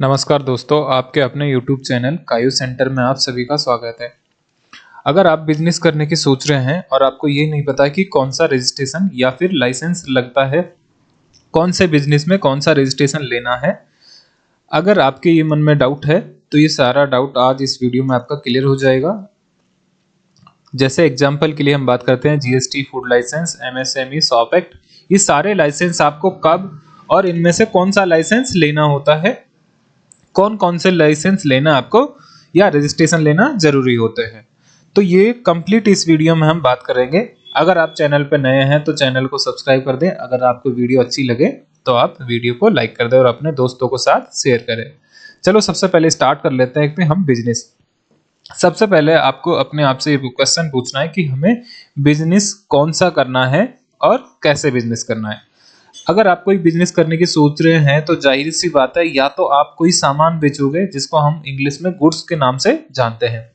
नमस्कार दोस्तों, आपके अपने YouTube चैनल कायू सेंटर में आप सभी का स्वागत है। अगर आप बिजनेस करने की सोच रहे हैं और आपको ये नहीं पता कि कौन सा रजिस्ट्रेशन या फिर लाइसेंस लगता है, कौन से बिजनेस में कौन सा रजिस्ट्रेशन लेना है, अगर आपके ये मन में डाउट है तो ये सारा डाउट आज इस वीडियो में आपका क्लियर हो जाएगा। जैसे एग्जाम्पल के लिए हम बात करते हैं GST, food licence, MSME, shop act, ये सारे लाइसेंस आपको कब और इनमें से कौन सा लाइसेंस लेना होता है, कौन कौन से लाइसेंस लेना आपको या रजिस्ट्रेशन लेना जरूरी होते हैं, तो ये कंप्लीट इस वीडियो में हम बात करेंगे। अगर आप चैनल पर नए हैं तो चैनल को सब्सक्राइब कर दें। अगर आपको वीडियो अच्छी लगे तो आप वीडियो को लाइक कर दें और अपने दोस्तों के साथ शेयर करें। चलो सबसे पहले स्टार्ट कर लेते हैं कि हम बिजनेस। सबसे पहले आपको अपने आप से ये क्वेश्चन पूछना है कि हमें बिजनेस कौन सा करना है और कैसे बिजनेस करना है। अगर आप कोई बिजनेस करने की सोच रहे हैं तो जाहिर सी बात है, या तो आप कोई सामान बेचोगे जिसको हम इंग्लिश में गुड्स के नाम से जानते हैं।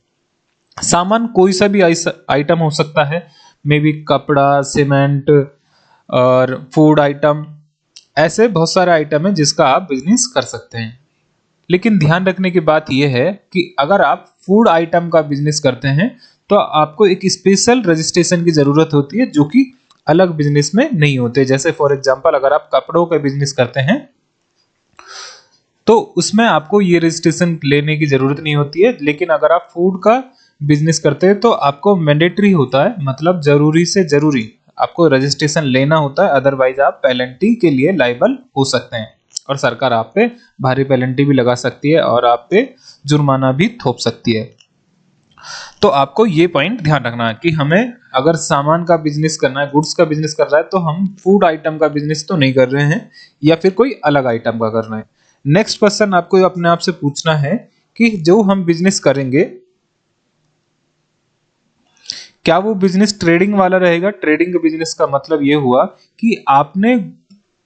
सामान कोई सा भी आइटम हो सकता है, मे बी कपड़ा, सीमेंट और फूड आइटम, ऐसे बहुत सारे आइटम है जिसका आप बिजनेस कर सकते हैं। लेकिन ध्यान रखने की बात यह है कि अगर आप फूड आइटम का बिजनेस करते हैं तो आपको एक स्पेशल रजिस्ट्रेशन की जरूरत होती है जो कि अलग बिजनेस में नहीं होते। जैसे फॉर एग्जांपल अगर आप कपड़ों का बिजनेस करते हैं तो उसमें आपको ये रजिस्ट्रेशन लेने की जरूरत नहीं होती है, लेकिन अगर आप फूड का बिजनेस करते हैं तो आपको मैंडेटरी होता है, मतलब जरूरी से जरूरी आपको रजिस्ट्रेशन लेना होता है, अदरवाइज आप पेनल्टी के लिए लायबल हो सकते हैं और सरकार आप पे भारी पेनल्टी भी लगा सकती है और आप पे जुर्माना भी थोप सकती है। तो आपको ये पॉइंट ध्यान रखना है कि हमें अगर सामान का बिजनेस करना है, गुड्स का बिजनेस कर रहा है, तो हम फूड आइटम का बिजनेस तो नहीं कर रहे हैं या फिर कोई अलग आइटम का कर रहे हैं। नेक्स्ट क्वेश्चन आपको अपने आप से पूछना है कि जो हम बिजनेस करेंगे क्या वो बिजनेस ट्रेडिंग वाला रहेगा। ट्रेडिंग बिजनेस का मतलब ये हुआ कि आपने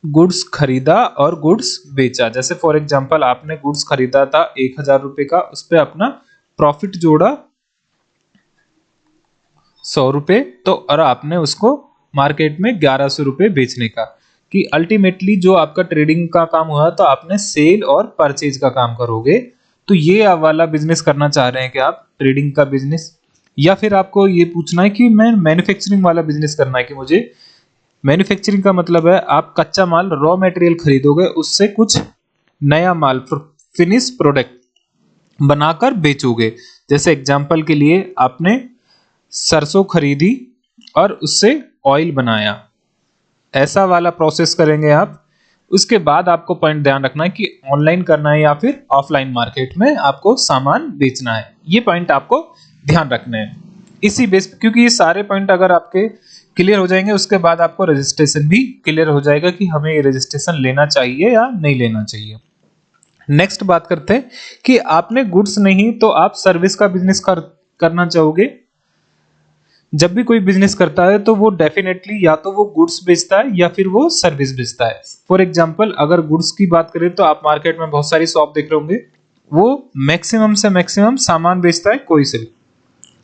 गुड्स खरीदा और गुड्स बेचा। जैसे फॉर एग्जांपल आपने गुड्स खरीदा था 1000 रुपए का, उस पर अपना प्रॉफिट जोड़ा 100 रुपए, तो और आपने उसको मार्केट में 1100 रुपए बेचने का, कि अल्टीमेटली जो आपका ट्रेडिंग का काम हुआ तो आपने सेल और परचेज का काम करोगे। तो ये वाला बिजनेस करना चाह रहे हैं कि आप ट्रेडिंग का बिजनेस, या फिर आपको ये पूछना है कि मैं मैन्युफैक्चरिंग वाला बिजनेस करना है, कि मुझे मैन्युफैक्चरिंग का मतलब है आप कच्चा माल, रॉ मटेरियल खरीदोगे, उससे कुछ नया माल, फिनिश प्रोडक्ट बनाकर बेचोगे। जैसे एग्जांपल के लिए आपने सरसों खरीदी और उससे ऑयल बनाया, ऐसा वाला प्रोसेस करेंगे आप। उसके बाद आपको पॉइंट ध्यान रखना है कि ऑनलाइन करना है या फिर ऑफलाइन मार्केट में आपको सामान बेचना है। ये पॉइंट आपको ध्यान रखने हैं इसी बेस, क्योंकि ये सारे पॉइंट अगर आपके क्लियर हो जाएंगे उसके बाद आपको रजिस्ट्रेशन भी क्लियर हो जाएगा कि हमें ये रजिस्ट्रेशन लेना चाहिए या नहीं लेना चाहिए। नेक्स्ट बात करते हैं कि आपने गुड्स नहीं तो आप सर्विस का बिजनेस करना चाहोगे। जब भी कोई बिजनेस करता है तो वो डेफिनेटली या तो वो गुड्स बेचता है या फिर वो सर्विस बेचता है। फॉर एग्जांपल अगर गुड्स की बात करें तो आप मार्केट में बहुत सारी शॉप देख रहे होंगे, वो मैक्सिमम से मैक्सिमम सामान बेचता है कोई से भी।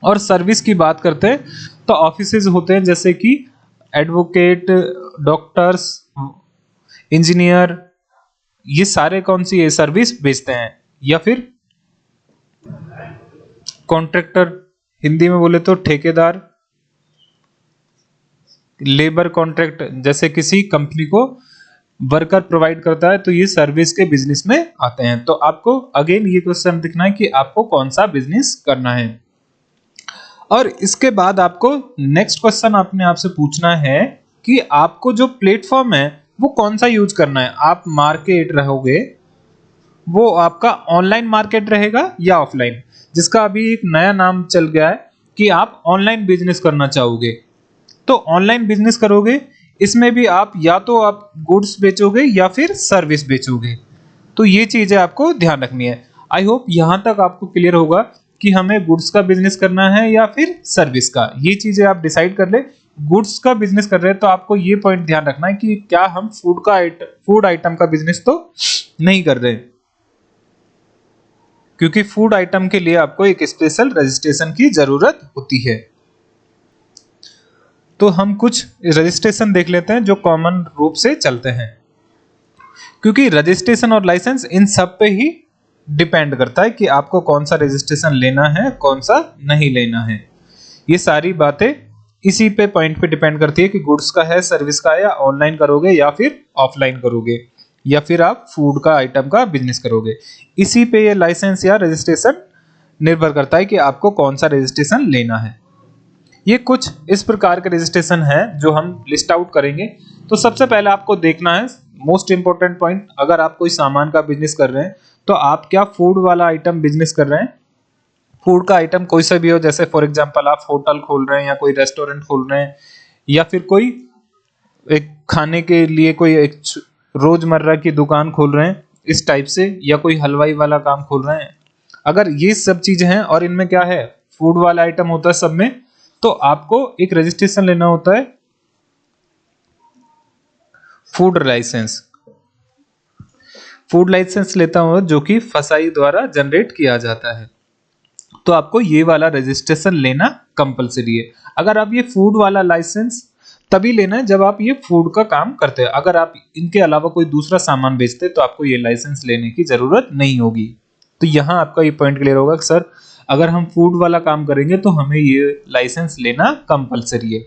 और सर्विस की बात करते हैं तो ऑफिसेज होते हैं जैसे कि एडवोकेट, डॉक्टर्स, इंजीनियर, ये सारे कौन सी सर्विस बेचते हैं। या फिर कॉन्ट्रैक्टर, हिंदी में बोले तो ठेकेदार, लेबर कॉन्ट्रैक्ट, जैसे किसी कंपनी को वर्कर प्रोवाइड करता है, तो ये सर्विस के बिजनेस में आते हैं। तो आपको अगेन ये क्वेश्चन दिखना है कि आपको कौन सा बिजनेस करना है। और इसके बाद आपको नेक्स्ट क्वेश्चन अपने आप से पूछना है कि आपको जो प्लेटफॉर्म है वो कौन सा यूज करना है। आप मार्केट रहोगे, वो आपका ऑनलाइन मार्केट रहेगा या ऑफलाइन, जिसका अभी एक नया नाम चल गया है कि आप ऑनलाइन बिजनेस करना चाहोगे। तो ऑनलाइन बिजनेस करोगे, इसमें भी आप या तो आप गुड्स बेचोगे या फिर सर्विस बेचोगे। तो ये चीजें आपको ध्यान रखनी है। आई होप यहां तक आपको क्लियर होगा कि हमें गुड्स का बिजनेस करना है या फिर सर्विस का। ये चीजें आप डिसाइड कर ले। गुड्स का बिजनेस कर रहे हैं तो आपको ये पॉइंट ध्यान रखना है कि क्या हम फूड आइटम का बिजनेस तो नहीं कर रहे, क्योंकि फूड आइटम के लिए आपको एक स्पेशल रजिस्ट्रेशन की जरूरत होती है। तो हम कुछ रजिस्ट्रेशन देख लेते हैं जो कॉमन रूप से चलते हैं। क्योंकि रजिस्ट्रेशन और लाइसेंस इन सब पे ही डिपेंड करता है कि आपको कौन सा रजिस्ट्रेशन लेना है, कौन सा नहीं लेना है। ये सारी बातें इसी पे पॉइंट पे डिपेंड करती है कि गुड्स का है, सर्विस का है, या ऑनलाइन करोगे या फिर ऑफलाइन करोगे, या फिर आप फूड का आइटम का बिजनेस करोगे। इसी पे ये लाइसेंस या रजिस्ट्रेशन निर्भर करता है कि आपको कौन सा रजिस्ट्रेशन लेना है। ये कुछ इस प्रकार के रजिस्ट्रेशन है जो हम लिस्ट आउट करेंगे। तो सबसे पहले आपको देखना है मोस्ट इंपॉर्टेंट पॉइंट, अगर आप कोई सामान का बिजनेस कर रहे हैं तो आप क्या फूड वाला आइटम बिजनेस कर रहे हैं। फूड का आइटम कोई सा भी हो, जैसे फॉर एग्जांपल आप होटल खोल रहे हैं या कोई रेस्टोरेंट खोल रहे हैं या फिर कोई एक खाने के लिए कोई एक रोजमर्रा की दुकान खोल रहे हैं इस टाइप से, या कोई हलवाई वाला काम खोल रहे हैं। अगर ये सब चीजें हैं और इनमें क्या है फूड वाला आइटम होता है सब में, तो आपको एक रजिस्ट्रेशन लेना होता है फूड लाइसेंस। फूड लाइसेंस लेता हूं जो कि फसाई द्वारा जनरेट किया जाता है। तो आपको ये वाला रजिस्ट्रेशन लेना कंपलसरी है। अगर आप ये फूड वाला लाइसेंस तभी लेना है जब आप ये फूड का काम करते हैं। अगर आप इनके अलावा कोई दूसरा सामान बेचते हैं तो आपको ये लाइसेंस लेने की जरूरत नहीं होगी। तो यहाँ आपका ये पॉइंट क्लियर होगा कि सर अगर हम फूड वाला काम करेंगे तो हमें ये लाइसेंस लेना कंपलसरी है।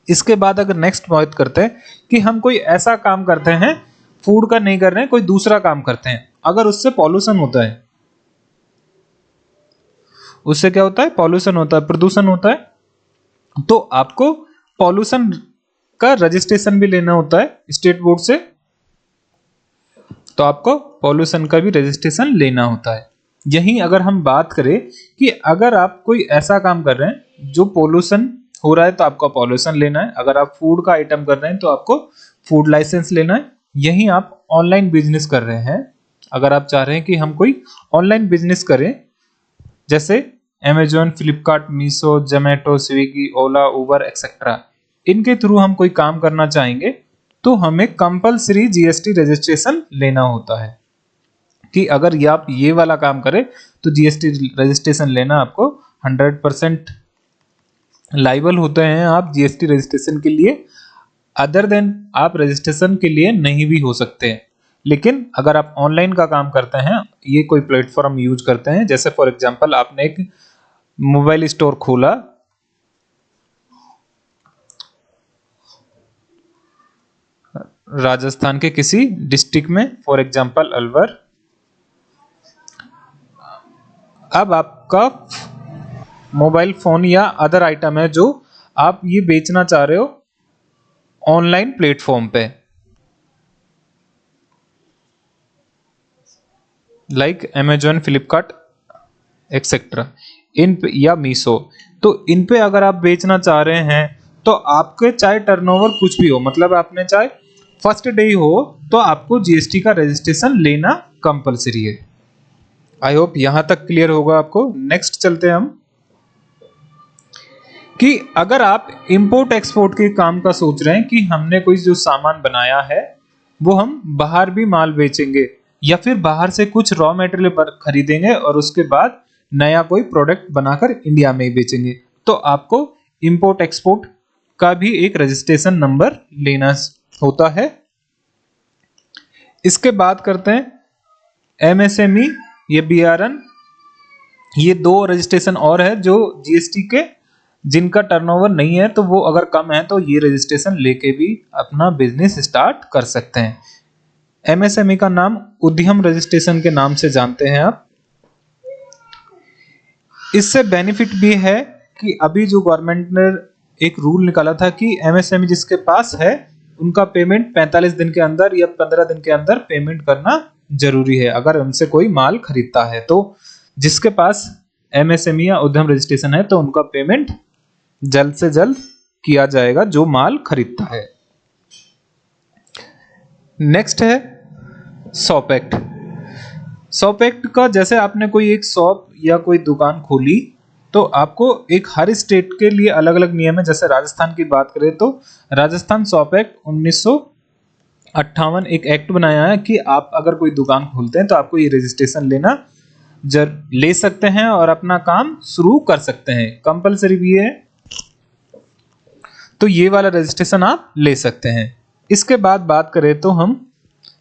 इसके बाद अगर नेक्स्ट बात करते हैं कि हम कोई ऐसा काम करते हैं फूड का नहीं कर रहे हैं, कोई दूसरा काम करते हैं, अगर उससे पॉल्यूशन होता है, उससे क्या होता है पॉल्यूशन होता है, प्रदूषण होता है, तो आपको पॉल्यूशन का रजिस्ट्रेशन भी लेना होता है स्टेट बोर्ड से। तो आपको पॉल्यूशन का भी रजिस्ट्रेशन लेना होता है। यहीं अगर हम बात करें कि अगर आप कोई ऐसा काम कर रहे हैं जो पॉल्यूशन हो रहा है तो आपको पॉल्यूशन लेना है। अगर आप फूड का आइटम कर रहे हैं तो आपको फूड लाइसेंस लेना है। यहीं आप ऑनलाइन बिजनेस कर रहे हैं, अगर आप चाह रहे हैं कि हम कोई ऑनलाइन बिजनेस करें जैसे Amazon, फ्लिपकार्ट, मीशो, जोमेटो, स्विगी, ओला, उबर एक्सेट्रा, इनके थ्रू हम कोई काम करना चाहेंगे तो हमें कंपलसरी जीएसटी रजिस्ट्रेशन लेना होता है। कि अगर ये आप ये वाला काम करें तो जीएसटी रजिस्ट्रेशन लेना आपको 100% लाइबल होते हैं आप जीएसटी रजिस्ट्रेशन के लिए। अदर देन आप रजिस्ट्रेशन के लिए नहीं भी हो सकते हैं। लेकिन अगर आप ऑनलाइन का काम करते हैं, ये कोई प्लेटफॉर्म यूज करते हैं, जैसे फॉर एग्जांपल आपने एक मोबाइल स्टोर खोला, राजस्थान के किसी डिस्ट्रिक्ट में, फॉर एग्जांपल अलवर, अब आपका मोबाइल फोन या अदर आइटम है जो आप ये बेचना चाह रहे हो ऑनलाइन प्लेटफॉर्म पे, लाइक Amazon, फ्लिपकार्ट एक्सेट्रा, इन पे या मीशो, तो इन पे अगर आप बेचना चाह रहे हैं तो आपके चाहे टर्नओवर कुछ भी हो, मतलब आपने चाहे फर्स्ट डे ही हो, तो आपको जीएसटी का रजिस्ट्रेशन लेना कंपलसरी है। आई होप यहां तक क्लियर होगा आपको। नेक्स्ट चलते हैं हम कि अगर आप इंपोर्ट एक्सपोर्ट के काम का सोच रहे हैं कि हमने कोई जो सामान बनाया है वो हम बाहर भी माल बेचेंगे या फिर बाहर से कुछ रॉ मटेरियल खरीदेंगे और उसके बाद नया कोई प्रोडक्ट बनाकर इंडिया में ही बेचेंगे, तो आपको इंपोर्ट एक्सपोर्ट का भी एक रजिस्ट्रेशन नंबर लेना होता है। इसके बाद करते हैं एमएसएमई, ये बीआरएन, ये दो रजिस्ट्रेशन और है जो जीएसटी के, जिनका टर्नओवर नहीं है तो वो अगर कम है तो ये रजिस्ट्रेशन लेके भी अपना बिजनेस स्टार्ट कर सकते हैं। एमएसएमई का नाम उद्यम रजिस्ट्रेशन के नाम से जानते हैं आप। इससे बेनिफिट भी है कि अभी जो गवर्नमेंट ने एक रूल निकाला था कि एमएसएमई जिसके पास है उनका पेमेंट 45 दिन के अंदर या 15 दिन के अंदर पेमेंट करना जरूरी है अगर उनसे कोई माल खरीदता है। तो जिसके पास एमएसएमई या उद्यम रजिस्ट्रेशन है तो उनका पेमेंट जल्द से जल्द किया जाएगा जो माल खरीदता है। नेक्स्ट है शॉप एक्ट। शॉप एक्ट का, जैसे आपने कोई एक शॉप या कोई दुकान खोली तो आपको एक हर स्टेट के लिए अलग अलग नियम है। जैसे राजस्थान की बात करें तो राजस्थान शॉप एक्ट 1958 एक एक्ट बनाया है कि आप अगर कोई दुकान खोलते हैं तो आपको ये रजिस्ट्रेशन लेना ले सकते हैं और अपना काम शुरू कर सकते हैं, कंपलसरी भी है। तो ये वाला रजिस्ट्रेशन आप ले सकते हैं। इसके बाद बात करें तो हम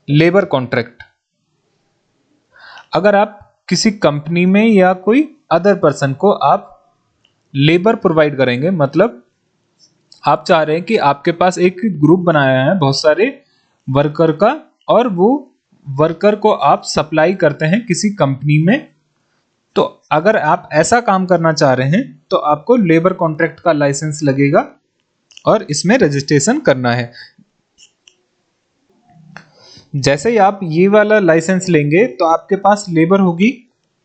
लेबर कॉन्ट्रैक्ट। अगर आप किसी कंपनी में या कोई अदर पर्सन को आप लेबर प्रोवाइड करेंगे, मतलब आप चाह रहे हैं कि आपके पास एक ग्रुप बनाया है बहुत सारे वर्कर का, और वो वर्कर को आप सप्लाई करते हैं किसी कंपनी में, तो अगर आप ऐसा काम करना चाह रहे हैं तो आपको लेबर कॉन्ट्रैक्ट का लाइसेंस लगेगा और इसमें रजिस्ट्रेशन करना है। जैसे ही आप ये वाला लाइसेंस लेंगे तो आपके पास लेबर होगी,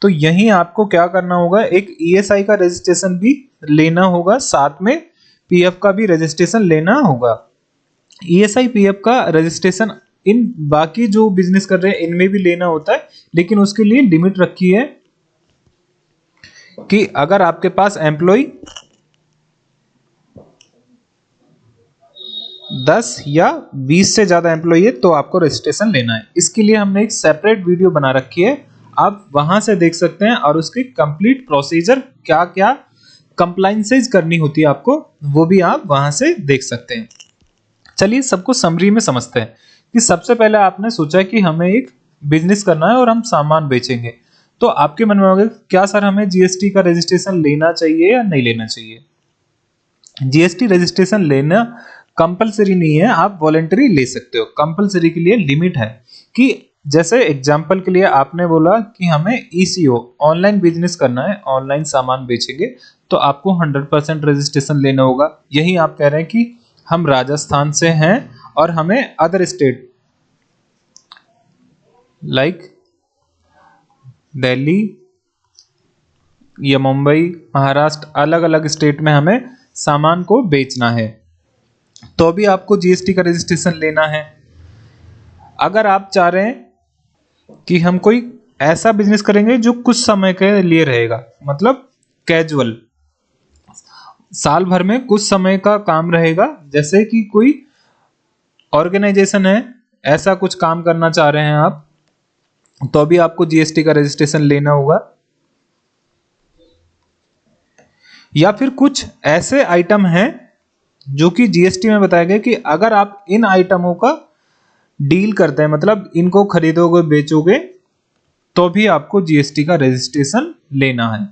तो यहीं आपको क्या करना होगा, एक ईएसआई का रजिस्ट्रेशन भी लेना होगा, साथ में पीएफ का भी रजिस्ट्रेशन लेना होगा। ईएसआई पीएफ का रजिस्ट्रेशन इन बाकी जो बिजनेस कर रहे हैं इनमें भी लेना होता है, लेकिन उसके लिए लिमिट रखी है कि अगर आपके पास एम्प्लॉय 10 या 20 से ज्यादा एम्प्लॉय है तो आपको रजिस्ट्रेशन लेना है। इसके लिए हमने एक सेपरेट वीडियो बना रखी है, आप वहां से देख सकते हैं, और उसकी कंप्लीट प्रोसीजर क्या क्या कंप्लाइंसेज करनी होती है आपको, वो भी आप वहां से देख सकते हैं। चलिए सबको समरी में समझते हैं कि सबसे पहले आपने सोचा कि हमें एक बिजनेस करना है और हम सामान बेचेंगे, तो आपके मन में होगा क्या सर हमें जीएसटी का रजिस्ट्रेशन लेना चाहिए या नहीं लेना चाहिए। जीएसटी रजिस्ट्रेशन लेना कंपलसरी नहीं है, आप वॉलेंटरी ले सकते हो। कंपलसरी के लिए लिमिट है कि जैसे एग्जांपल के लिए आपने बोला कि हमें ईसीओ ऑनलाइन बिजनेस करना है, ऑनलाइन सामान बेचेंगे, तो आपको 100% रजिस्ट्रेशन लेना होगा। यही आप कह रहे हैं कि हम राजस्थान से हैं और हमें अदर स्टेट लाइक दिल्ली या मुंबई, महाराष्ट्र, अलग अलग स्टेट में हमें सामान को बेचना है, तो भी आपको जीएसटी का रजिस्ट्रेशन लेना है। अगर आप चाह रहे हैं कि हम कोई ऐसा बिजनेस करेंगे जो कुछ समय के लिए रहेगा, मतलब कैजुअल, साल भर में कुछ समय का काम रहेगा, जैसे कि कोई ऑर्गेनाइजेशन है, ऐसा कुछ काम करना चाह रहे हैं आप, तो भी आपको जीएसटी का रजिस्ट्रेशन लेना होगा। या फिर कुछ ऐसे आइटम हैं जो कि जीएसटी में बताया गया कि अगर आप इन आइटमों का डील करते हैं, मतलब इनको खरीदोगे बेचोगे, तो भी आपको जीएसटी का रजिस्ट्रेशन लेना है।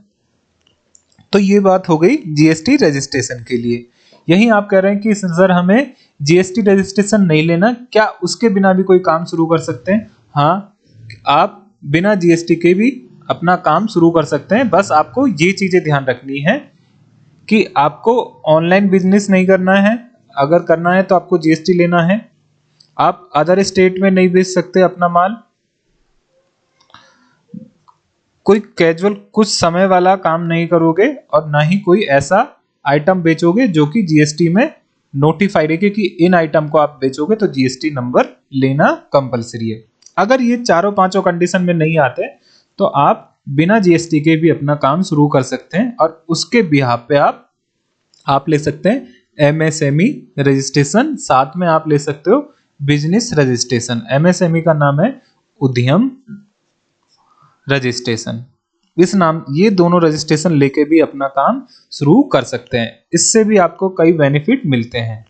तो ये बात हो गई जीएसटी रजिस्ट्रेशन के लिए। यही आप कह रहे हैं कि सर हमें जीएसटी रजिस्ट्रेशन नहीं लेना, क्या उसके बिना भी कोई काम शुरू कर सकते हैं? हाँ, आप बिना जीएसटी के भी अपना काम शुरू कर सकते हैं। बस आपको ये चीजें ध्यान रखनी है कि आपको ऑनलाइन बिजनेस नहीं करना है, अगर करना है तो आपको जीएसटी लेना है। आप अदर स्टेट में नहीं बेच सकते अपना माल, कोई कैजुअल कुछ समय वाला काम नहीं करोगे, और ना ही कोई ऐसा आइटम बेचोगे जो कि जीएसटी में नोटिफाइड है कि इन आइटम को आप बेचोगे तो जीएसटी नंबर लेना कंपलसरी है। अगर ये चारों पांचों कंडीशन में नहीं आते तो आप बिना जीएसटी के भी अपना काम शुरू कर सकते हैं, और उसके बिहाफ पे आप ले सकते हैं एमएसएमई रजिस्ट्रेशन, साथ में आप ले सकते हो बिजनेस रजिस्ट्रेशन। एमएसएमई का नाम है उद्यम रजिस्ट्रेशन। इस नाम ये दोनों रजिस्ट्रेशन लेके भी अपना काम शुरू कर सकते हैं। इससे भी आपको कई बेनिफिट मिलते हैं,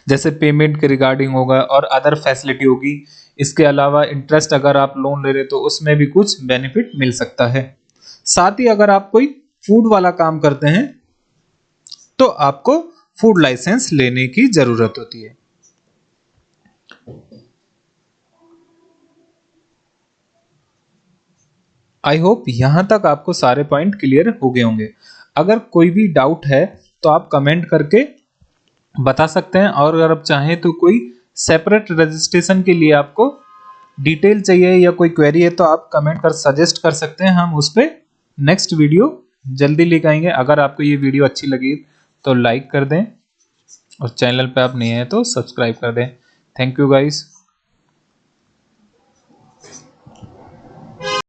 जैसे पेमेंट के रिगार्डिंग होगा और अदर फैसिलिटी होगी। इसके अलावा इंटरेस्ट अगर आप लोन ले रहे तो उसमें भी कुछ बेनिफिट मिल सकता है। साथ ही अगर आप कोई फूड वाला काम करते हैं तो आपको फूड लाइसेंस लेने की जरूरत होती है। आई होप यहां तक आपको सारे पॉइंट क्लियर हो गए होंगे। अगर कोई भी डाउट है तो आप कमेंट करके बता सकते हैं, और अगर आप चाहें तो कोई सेपरेट रजिस्ट्रेशन के लिए आपको डिटेल चाहिए या कोई क्वेरी है तो आप कमेंट कर सजेस्ट कर सकते हैं, हम उस पर नेक्स्ट वीडियो जल्दी लेकर आएंगे। अगर आपको ये वीडियो अच्छी लगी तो लाइक कर दें, और चैनल पे आप नए हैं तो सब्सक्राइब कर दें। Thank you guys.